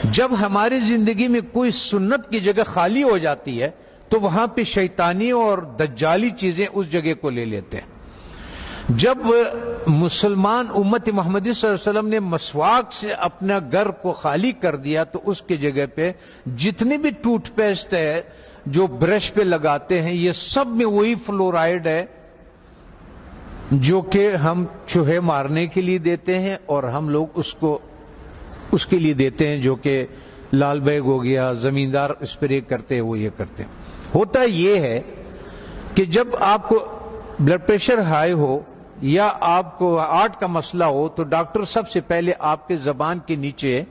جب ہماری زندگی میں کوئی سنت کی جگہ خالی ہو جاتی ہے تو وہاں پہ شیطانی اور دجالی چیزیں اس جگہ کو لے لیتے ہیں۔ جب مسلمان امت محمدی صلی اللہ علیہ وسلم نے مسواک سے اپنا گھر کو خالی کر دیا تو اس کی جگہ پہ جتنی بھی ٹوتھ پیسٹ ہے جو برش پہ لگاتے ہیں یہ سب میں وہی فلورائڈ ہے جو کہ ہم چوہے مارنے کے لیے دیتے ہیں، اور ہم لوگ اس کے لیے دیتے ہیں جو کہ لال بیگ ہو گیا، زمیندار اسپرے کرتے ہیں، وہ یہ کرتے ہیں۔ ہوتا یہ ہے کہ جب آپ کو بلڈ پریشر ہائی ہو یا آپ کو ہارٹ کا مسئلہ ہو تو ڈاکٹر سب سے پہلے آپ کے زبان کے نیچے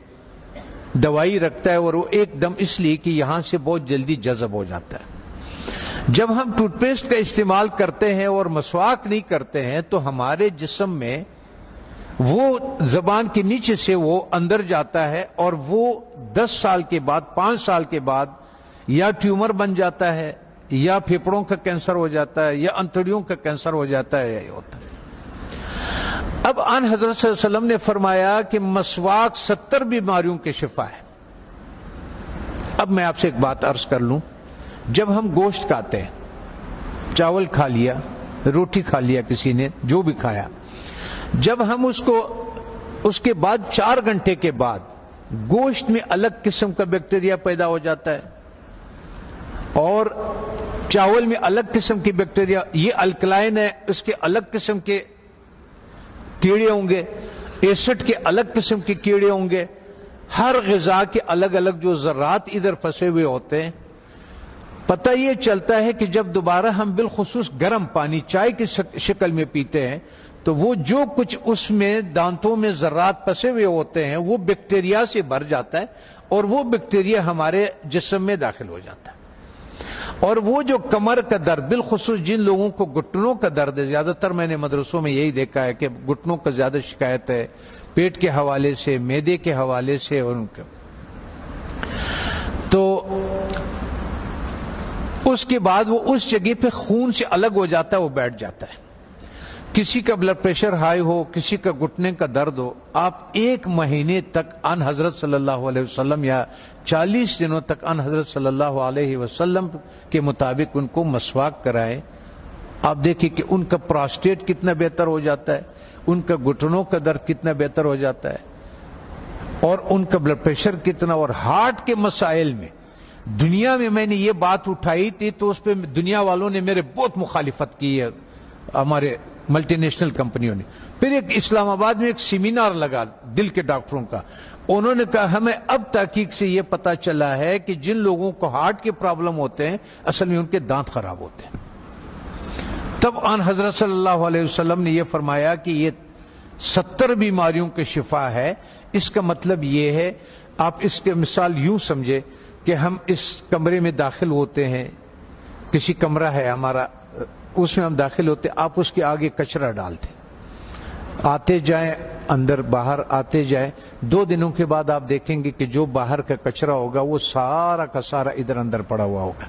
دوائی رکھتا ہے، اور وہ ایک دم اس لیے کہ یہاں سے بہت جلدی جذب ہو جاتا ہے۔ جب ہم ٹوتھ پیسٹ کا استعمال کرتے ہیں اور مسواک نہیں کرتے ہیں تو ہمارے جسم میں وہ زبان کے نیچے سے وہ اندر جاتا ہے، اور وہ 10 سال کے بعد 5 سال کے بعد یا ٹیومر بن جاتا ہے یا پھیپھڑوں کا کینسر ہو جاتا ہے یا انتڑیوں کا کینسر ہو جاتا ہے، یہ ہوتا ہے۔ اب آن حضرت صلی اللہ علیہ وسلم نے فرمایا کہ مسواک 70 بیماریوں کے شفا ہے۔ اب میں آپ سے ایک بات عرض کر لوں، جب ہم گوشت کھاتے ہیں، چاول کھا لیا، روٹی کھا لیا، کسی نے جو بھی کھایا، جب ہم اس کے بعد 4 گھنٹے کے بعد گوشت میں الگ قسم کا بیکٹیریا پیدا ہو جاتا ہے اور چاول میں الگ قسم کی بیکٹیریا، یہ الکلائن ہے، اس کے الگ قسم کے کیڑے ہوں گے، ایسڈ کے الگ قسم کے کیڑے ہوں گے، ہر غذا کے الگ الگ جو ذرات ادھر پھنسے ہوئے ہوتے ہیں۔ پتہ یہ چلتا ہے کہ جب دوبارہ ہم بالخصوص گرم پانی چائے کی شکل میں پیتے ہیں تو وہ جو کچھ اس میں دانتوں میں ذرات پھنسے ہوئے ہوتے ہیں وہ بیکٹیریا سے بھر جاتا ہے، اور وہ بیکٹیریا ہمارے جسم میں داخل ہو جاتا ہے۔ اور وہ جو کمر کا درد، بالخصوص جن لوگوں کو گھٹنوں کا درد ہے، زیادہ تر میں نے مدرسوں میں یہی دیکھا ہے کہ گھٹنوں کا زیادہ شکایت ہے، پیٹ کے حوالے سے، معدے کے حوالے سے، اور ان کا تو اس کے بعد وہ اس جگہ پہ خون سے الگ ہو جاتا ہے، وہ بیٹھ جاتا ہے۔ کسی کا بلڈ پریشر ہائی ہو، کسی کا گھٹنے کا درد ہو، آپ 1 مہینے تک ان حضرت صلی اللہ علیہ وسلم یا 40 دنوں تک ان حضرت صلی اللہ علیہ وسلم کے مطابق ان کو مسواک کرائیں۔ آپ دیکھیں کہ ان کا پراسٹیٹ کتنا بہتر ہو جاتا ہے، ان کا گھٹنوں کا درد کتنا بہتر ہو جاتا ہے، اور ان کا بلڈ پریشر کتنا، اور ہارٹ کے مسائل میں دنیا میں نے یہ بات اٹھائی تھی تو اس پہ دنیا والوں نے میرے بہت مخالفت کی ہے، ہمارے ملٹی نیشنل کمپنیوں نے۔ پھر ایک اسلام آباد میں ایک سیمینار لگا دل کے ڈاکٹروں کا، انہوں نے کہا ہمیں اب تحقیق سے یہ پتا چلا ہے کہ جن لوگوں کو ہارٹ کے پرابلم ہوتے ہیں اصل میں ان کے دانت خراب ہوتے ہیں۔ تب آن حضرت صلی اللہ علیہ وسلم نے یہ فرمایا کہ یہ 70 بیماریوں کے شفا ہے۔ اس کا مطلب یہ ہے، آپ اس کے مثال یوں سمجھے کہ ہم اس کمرے میں داخل ہوتے ہیں، کسی کمرہ ہے ہمارا، اس میں ہم داخل ہوتے، آپ اس کے آگے کچرا ڈالتے، آتے جائیں اندر باہر آتے جائیں، 2 دنوں کے بعد آپ دیکھیں گے کہ جو باہر کا کچرا ہوگا وہ سارا کا سارا ادھر اندر پڑا ہوا ہوگا۔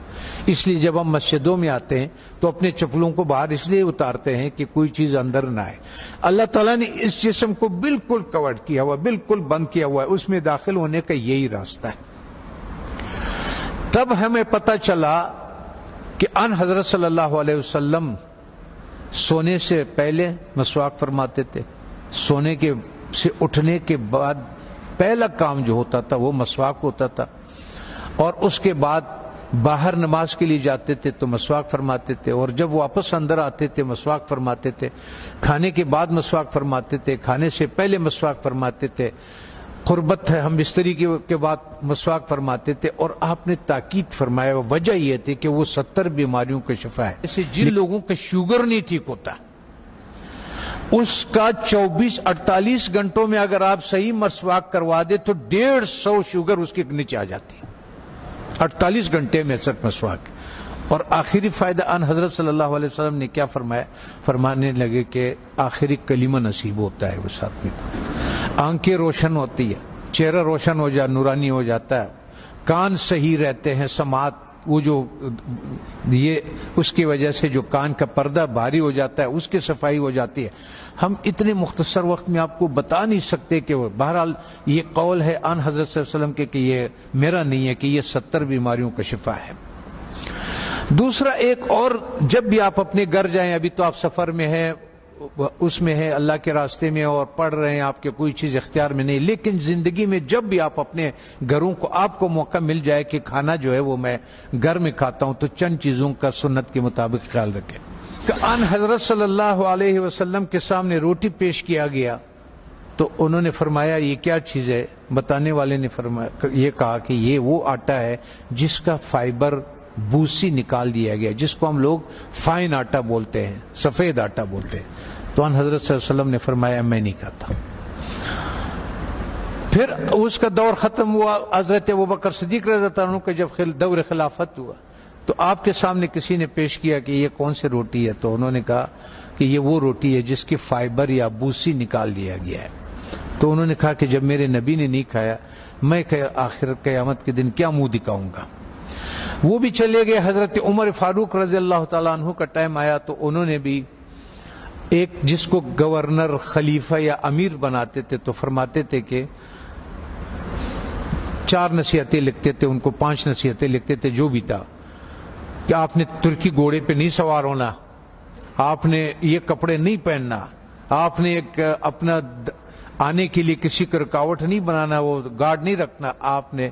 اس لیے جب ہم مسجدوں میں آتے ہیں تو اپنے چپلوں کو باہر اس لیے اتارتے ہیں کہ کوئی چیز اندر نہ آئے۔ اللہ تعالیٰ نے اس جسم کو بالکل کور کیا ہوا، بالکل بند کیا ہوا ہے، اس میں داخل ہونے کا یہی راستہ ہے۔ تب ہمیں پتہ چلا کہ ان حضرت صلی اللہ علیہ وسلم سونے سے پہلے مسواک فرماتے تھے، سونے کے سے اٹھنے کے بعد پہلا کام جو ہوتا تھا وہ مسواک ہوتا تھا، اور اس کے بعد باہر نماز کے لیے جاتے تھے تو مسواک فرماتے تھے، اور جب واپس اندر آتے تھے مسواک فرماتے تھے، کھانے کے بعد مسواک فرماتے تھے، کھانے سے پہلے مسواک فرماتے تھے، قربت ہے ہم بستری کے بعد مسواک فرماتے تھے۔ اور آپ نے تاکید فرمایا، وجہ یہ تھی کہ وہ 70 بیماریوں کا شفا ہے۔ جیسے جن لوگوں کا شوگر نہیں ٹھیک ہوتا اس کا 24-48 گھنٹوں میں اگر آپ صحیح مسواک کروا دے تو 150 شوگر اس کے نیچے آ جاتی ہے، 48 گھنٹے میں صرف مسواک۔ اور آخری فائدہ ان حضرت صلی اللہ علیہ وسلم نے کیا فرمایا؟ فرمانے لگے کہ آخری کلمہ نصیب ہوتا ہے اس آدمی کو، آنکھیں روشن ہوتی ہے، چہرہ روشن ہو جائے، نورانی ہو جاتا ہے، کان صحیح رہتے ہیں، سماعت وہ جو یہ اس کی وجہ سے جو کان کا پردہ بھاری ہو جاتا ہے اس کی صفائی ہو جاتی ہے. ہم اتنے مختصر وقت میں آپ کو بتا نہیں سکتے کہ وہ بہرحال یہ قول ہے آن حضرت صلی اللہ علیہ وسلم کے کہ یہ میرا نہیں ہے کہ یہ 70 بیماریوں کا شفا ہے. دوسرا ایک اور، جب بھی آپ اپنے گھر جائیں، ابھی تو آپ سفر میں ہیں، اس میں ہے اللہ کے راستے میں اور پڑھ رہے ہیں، آپ کے کوئی چیز اختیار میں نہیں، لیکن زندگی میں جب بھی آپ اپنے گھروں کو آپ کو موقع مل جائے کہ کھانا جو ہے وہ میں گھر میں کھاتا ہوں، تو چند چیزوں کا سنت کے مطابق خیال رکھیں. ان حضرت صلی اللہ علیہ وسلم کے سامنے روٹی پیش کیا گیا تو انہوں نے فرمایا یہ کیا چیز ہے؟ بتانے والے نے فرمایا، یہ کہا کہ یہ وہ آٹا ہے جس کا فائبر بوسی نکال دیا گیا، جس کو ہم لوگ فائن آٹا بولتے ہیں، سفید آٹا بولتے ہیں. تو ان حضرت صلی اللہ علیہ وسلم نے فرمایا میں نہیں کھاتا. پھر اس کا دور ختم ہوا. حضرت ابوبکر صدیق رضی اللہ عنہ کا جب دور خلافت ہوا تو آپ کے سامنے کسی نے پیش کیا کہ یہ کون سی روٹی ہے؟ تو انہوں نے کہا کہ یہ وہ روٹی ہے جس کی فائبر یا بوسی نکال دیا گیا ہے. تو انہوں نے کہا کہ جب میرے نبی نے نہیں کھایا، میں آخر قیامت کے دن کیا منہ دکھاؤں گا؟ وہ بھی چلے گئے. حضرت عمر فاروق رضی اللہ تعالیٰ عنہ کا ٹائم آیا تو انہوں نے بھی ایک جس کو گورنر، خلیفہ یا امیر بناتے تھے تو فرماتے تھے کہ 4 نصیحتیں لکھتے تھے، ان کو 5 نصیحتیں لکھتے تھے، جو بھی تھا کہ آپ نے ترکی گھوڑے پہ نہیں سوار ہونا، آپ نے یہ کپڑے نہیں پہننا، آپ نے ایک اپنا آنے کے لیے کسی کو رکاوٹ نہیں بنانا، وہ گارڈ نہیں رکھنا، آپ نے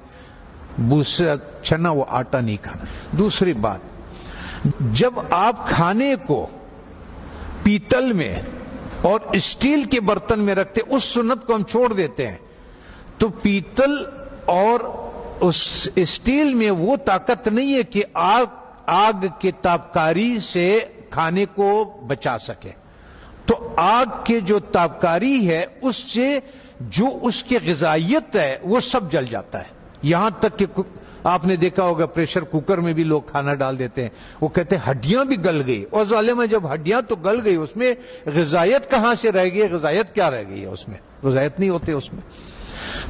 بوسا چنا وہ آٹا نہیں کھانا. دوسری بات، جب آپ کھانے کو پیتل میں اور اسٹیل کے برتن میں رکھتے، اس سنت کو ہم چھوڑ دیتے ہیں. تو پیتل اور اس اسٹیل میں وہ طاقت نہیں ہے کہ آگ کے تابکاری سے کھانے کو بچا سکے. تو آگ کے جو تابکاری ہے اس سے جو اس کی غذائیت ہے وہ سب جل جاتا ہے. یہاں تک کہ آپ نے دیکھا ہوگا پریشر کوکر میں بھی لوگ کھانا ڈال دیتے ہیں، وہ کہتے ہیں ہڈیاں بھی گل گئی. اور ظالمہ جب ہڈیاں تو گل گئی، اس میں غذائیت کہاں سے رہ گئی؟ غذائیت کیا رہ گئی ہے اس میں؟ غذائیت نہیں ہوتے اس میں.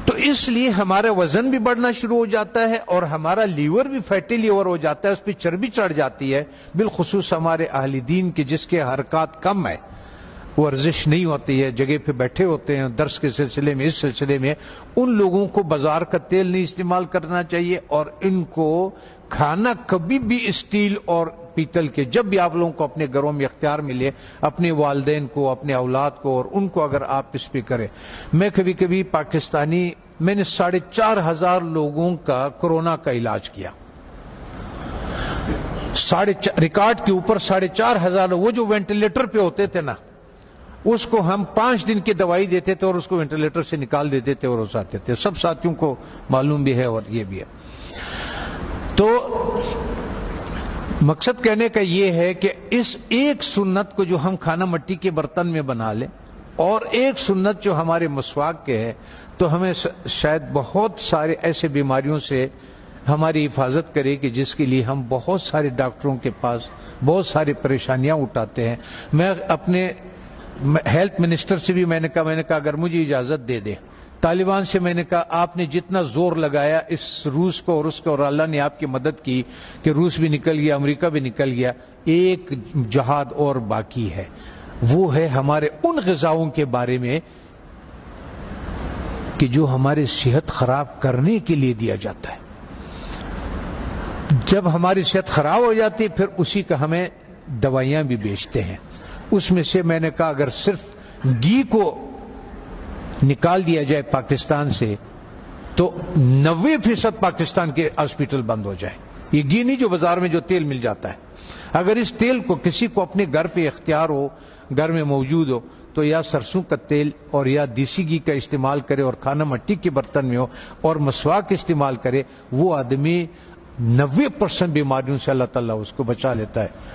تو اس لیے ہمارا وزن بھی بڑھنا شروع ہو جاتا ہے اور ہمارا لیور بھی فیٹی لیور ہو جاتا ہے، اس پہ چربی چڑھ جاتی ہے. بالخصوص ہمارے اہل دین کے جس کے حرکات کم ہے، ورزش نہیں ہوتی ہے، جگہ پہ بیٹھے ہوتے ہیں درس کے سلسلے میں، اس سلسلے میں ان لوگوں کو بازار کا تیل نہیں استعمال کرنا چاہیے. اور ان کو کھانا کبھی بھی اسٹیل اور پیتل کے، جب بھی آپ لوگوں کو اپنے گھروں میں اختیار ملے، اپنے والدین کو، اپنے اولاد کو اور ان کو اگر آپ اس پہ کریں. میں کبھی کبھی پاکستانی، میں نے 4,500 لوگوں کا کورونا کا علاج کیا، ریکارڈ کے اوپر 4,500. وہ جو وینٹیلیٹر پہ ہوتے تھے نا، اس کو ہم 5 دن کی دوائی دیتے تھے اور اس کو وینٹیلیٹر سے نکال دیتے تھے اور اس آتے تھے. سب ساتھیوں کو معلوم بھی ہے اور یہ بھی ہے. تو مقصد کہنے کا یہ ہے کہ اس ایک سنت کو جو ہم کھانا مٹی کے برتن میں بنا لیں، اور ایک سنت جو ہمارے مسواک کے ہے، تو ہمیں شاید بہت سارے ایسے بیماریوں سے ہماری حفاظت کرے کہ جس کے لیے ہم بہت سارے ڈاکٹروں کے پاس بہت ساری پریشانیاں اٹھاتے ہیں. میں اپنے ہیلتھ منسٹر سے بھی میں نے کہا اگر مجھے اجازت دے دیں، طالبان سے میں نے کہا آپ نے جتنا زور لگایا اس روس کو اور اس کو، اور اللہ نے آپ کی مدد کی کہ روس بھی نکل گیا، امریکہ بھی نکل گیا، ایک جہاد اور باقی ہے. وہ ہے ہمارے ان غذاؤں کے بارے میں کہ جو ہماری صحت خراب کرنے کے لیے دیا جاتا ہے. جب ہماری صحت خراب ہو جاتی ہے پھر اسی کا ہمیں دوائیاں بھی بیچتے ہیں. اس میں سے میں نے کہا اگر صرف گھی کو نکال دیا جائے پاکستان سے تو 90% پاکستان کے ہاسپٹل بند ہو جائے. یہ گھی نہیں جو بازار میں جو تیل مل جاتا ہے. اگر اس تیل کو کسی کو اپنے گھر پہ اختیار ہو، گھر میں موجود ہو، تو یا سرسوں کا تیل اور یا دیسی گھی کا استعمال کرے اور کھانا مٹی کے برتن میں ہو اور مسواک استعمال کرے. وہ آدمی 90% بیماریوں سے اللہ تعالیٰ اس کو بچا لیتا ہے.